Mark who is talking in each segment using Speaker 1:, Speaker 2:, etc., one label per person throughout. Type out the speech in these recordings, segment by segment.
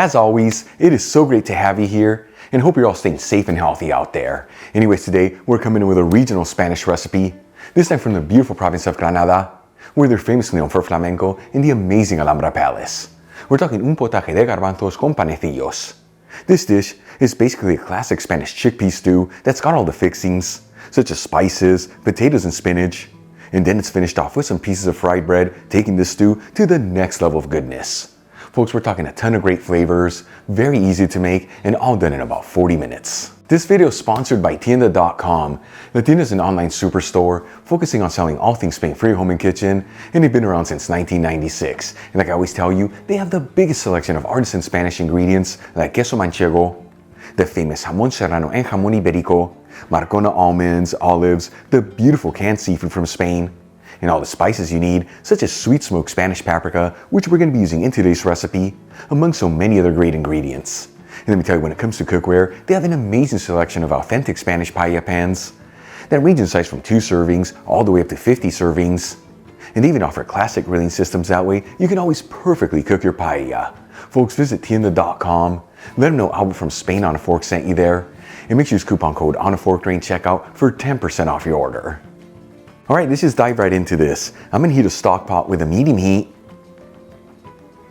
Speaker 1: As always, it is so great to have you here, and hope you're all staying safe and healthy out there. Anyways, today we're coming in with a regional Spanish recipe, this time from the beautiful province of Granada, where they're famously known for flamenco in the amazing Alhambra Palace. We're talking un potaje de garbanzos con panecillos. This dish is basically a classic Spanish chickpea stew that's got all the fixings, such as spices, potatoes, and spinach. And then it's finished off with some pieces of fried bread, taking this stew to the next level of goodness. Folks, we're talking a ton of great flavors, very easy to make, and all done in about 40 minutes. This video is sponsored by Tienda.com. The Tienda is an online superstore focusing on selling all things Spain for your home and kitchen, and they've been around since 1996. And like I always tell you, they have the biggest selection of artisan Spanish ingredients like queso manchego, the famous jamón serrano and jamón ibérico, Marcona almonds, olives, the beautiful canned seafood from Spain, and all the spices you need, such as sweet smoked Spanish paprika, which we're going to be using in today's recipe, among so many other great ingredients. And let me tell you, when it comes to cookware, they have an amazing selection of authentic Spanish paella pans that range in size from 2 servings all the way up to 50 servings. And they even offer classic grilling systems, that way you can always perfectly cook your paella. Folks, visit Tienda.com, let them know Albert from Spain on a Fork sent you there, and make sure you use coupon code ONAFORK during checkout for 10% off your order. Alright, let's just dive right into this. I'm going to heat a stock pot with a medium heat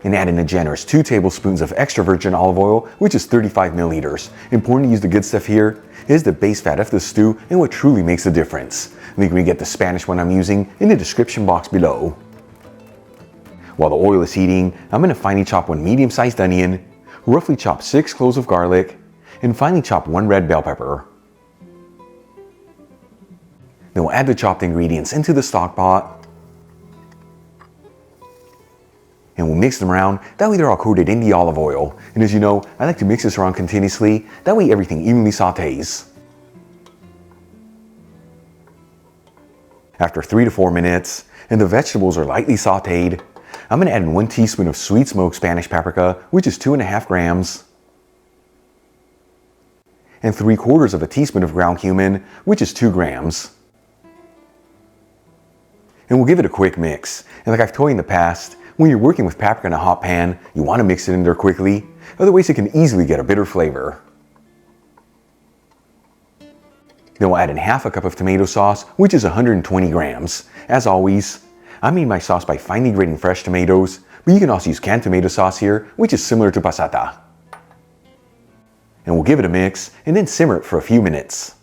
Speaker 1: and add in a generous 2 tablespoons of extra virgin olive oil, which is 35 milliliters. Important to use the good stuff here is the base fat of the stew and what truly makes a difference. Link we get the Spanish one I'm using in the description box below. While the oil is heating, I'm going to finely chop 1 medium-sized onion, roughly chop 6 cloves of garlic, and finely chop 1 red bell pepper. Then we'll add the chopped ingredients into the stock pot, and we'll mix them around. That way they're all coated in the olive oil. And as you know, I like to mix this around continuously. That way everything evenly sautés. After 3 to 4 minutes, and the vegetables are lightly sautéed, I'm going to add in 1 teaspoon of sweet smoked Spanish paprika, which is 2.5 grams, and 3/4 of a teaspoon of ground cumin, which is 2 grams. And we'll give it a quick mix. And like I've told you in the past, when you're working with paprika in a hot pan, you want to mix it in there quickly, otherwise it can easily get a bitter flavor. Then we'll add in half a cup of tomato sauce, which is 120 grams. As always, I made my sauce by finely grating fresh tomatoes, but you can also use canned tomato sauce here, which is similar to passata. And we'll give it a mix and then simmer it for a few minutes.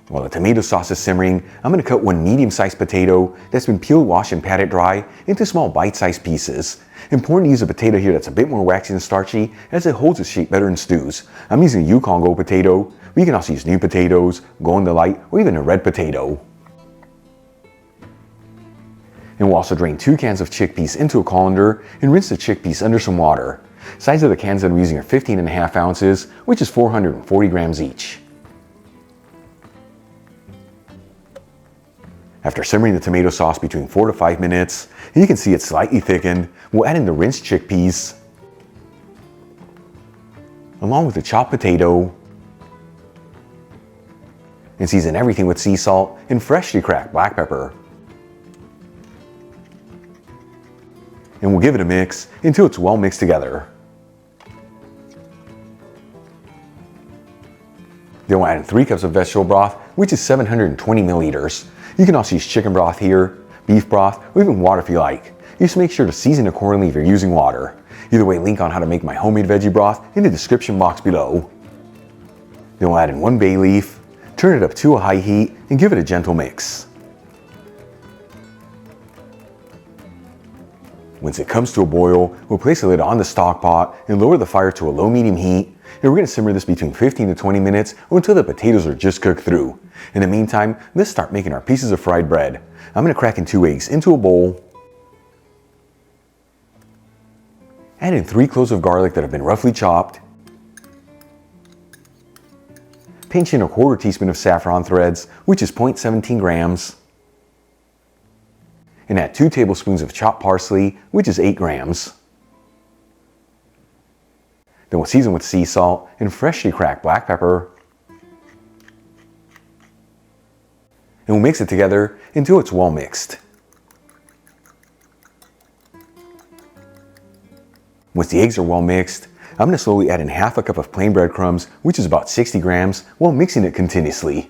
Speaker 1: While the tomato sauce is simmering, I'm going to cut 1 medium-sized potato that's been peeled, washed, and patted dry into small bite-sized pieces. Important to use a potato here that's a bit more waxy and starchy, as it holds its shape better in stews. I'm using a Yukon Gold potato, but you can also use new potatoes, Golden Delight, or even a red potato. And we'll also drain 2 cans of chickpeas into a colander and rinse the chickpeas under some water. Size of the cans that I'm using are 15.5 ounces, which is 440 grams each. After simmering the tomato sauce between 4 to 5 minutes, and you can see it's slightly thickened, we'll add in the rinsed chickpeas, along with the chopped potato, and season everything with sea salt and freshly cracked black pepper. And we'll give it a mix until it's well mixed together. Then we'll add in 3 cups of vegetable broth, which is 720 milliliters. You can also use chicken broth here, beef broth, or even water if you like. Just make sure to season accordingly if you're using water. Either way, link on how to make my homemade veggie broth in the description box below. Then we'll add in 1 bay leaf, turn it up to a high heat, and give it a gentle mix. Once it comes to a boil, we'll place the lid on the stock pot and lower the fire to a low-medium heat, and we're going to simmer this between 15 to 20 minutes or until the potatoes are just cooked through. In the meantime, let's start making our pieces of fried bread. I'm going to crack in 2 eggs into a bowl, add in 3 cloves of garlic that have been roughly chopped, pinch in 1/4 teaspoon of saffron threads, which is 0.17 grams, and add 2 tablespoons of chopped parsley, which is 8 grams. Then we'll season with sea salt and freshly cracked black pepper. And we'll mix it together until it's well mixed. Once the eggs are well mixed, I'm going to slowly add in half a cup of plain breadcrumbs, which is about 60 grams, while mixing it continuously.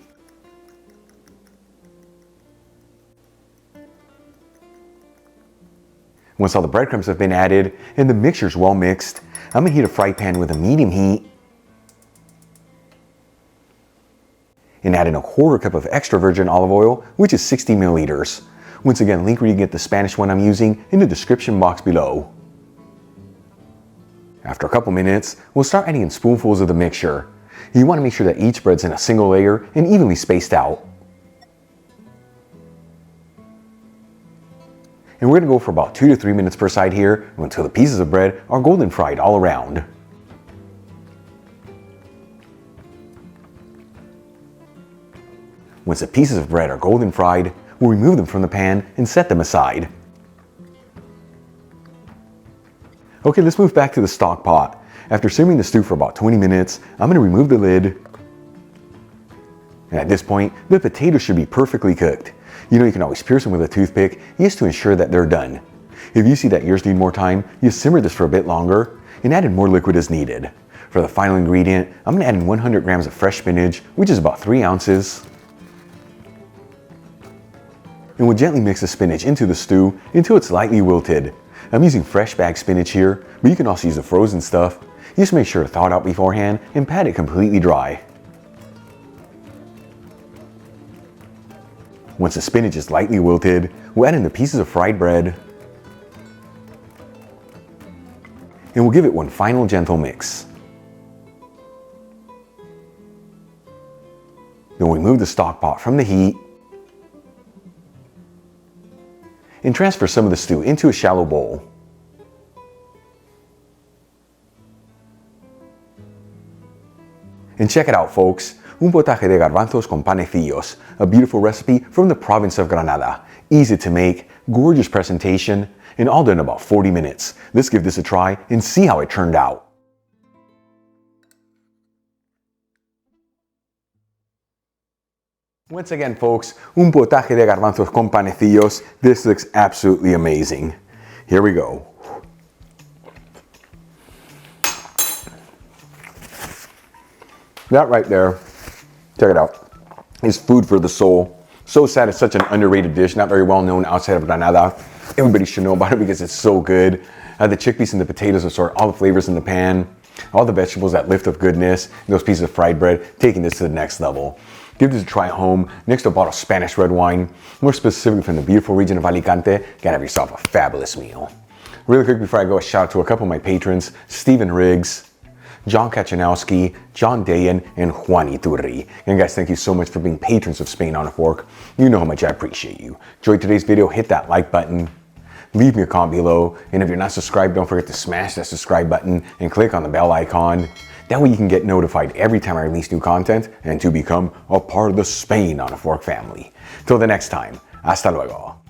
Speaker 1: Once all the breadcrumbs have been added and the mixture is well mixed, I'm going to heat a fry pan with a medium heat and add in a quarter cup of extra virgin olive oil, which is 60 milliliters. Once again, link where you get the Spanish one I'm using in the description box below. After a couple minutes, we'll start adding in spoonfuls of the mixture. You want to make sure that each bread's in a single layer and evenly spaced out. And we're going to go for about 2 to 3 minutes per side here until the pieces of bread are golden fried all around. Once the pieces of bread are golden fried, we'll remove them from the pan and set them aside. Okay, let's move back to the stock pot. After simmering the stew for about 20 minutes, I'm going to remove the lid. And at this point, the potatoes should be perfectly cooked. You know, you can always pierce them with a toothpick just to ensure that they're done. If you see that yours need more time, you simmer this for a bit longer and add in more liquid as needed. For the final ingredient, I'm going to add in 100 grams of fresh spinach, which is about 3 ounces. And we'll gently mix the spinach into the stew until it's lightly wilted. I'm using fresh bagged spinach here, but you can also use the frozen stuff. Just make sure to thaw it out beforehand and pat it completely dry. Once the spinach is lightly wilted, we'll add in the pieces of fried bread. And we'll give it one final gentle mix. Then we'll remove the stock pot from the heat and transfer some of the stew into a shallow bowl. And check it out, folks. Un potaje de garbanzos con panecillos, a beautiful recipe from the province of Granada. Easy to make, gorgeous presentation, and all done in about 40 minutes. Let's give this a try and see how it turned out. Once again, folks, un potaje de garbanzos con panecillos. This looks absolutely amazing. Here we go. That right there, check it out, is food for the soul. So sad it's such an underrated dish, not very well known outside of Granada. Everybody should know about it because it's so good. The chickpeas and the potatoes absorb all the flavors in the pan, all the vegetables that lift of goodness, and those pieces of fried bread, taking this to the next level. Give this a try at home, next to a bottle of Spanish red wine, more specifically from the beautiful region of Alicante. Gotta have yourself a fabulous meal. Really quick before I go, a shout out to a couple of my patrons, Stephen Riggs, John Kachanowski, John Dayan, and Juan Iturri. And guys, thank you so much for being patrons of Spain on a Fork. You know how much I appreciate you. Enjoyed today's video, hit that like button, leave me a comment below, and if you're not subscribed, don't forget to smash that subscribe button and click on the bell icon. That way you can get notified every time I release new content and to become a part of the Spain on a Fork family. Till the next time, hasta luego.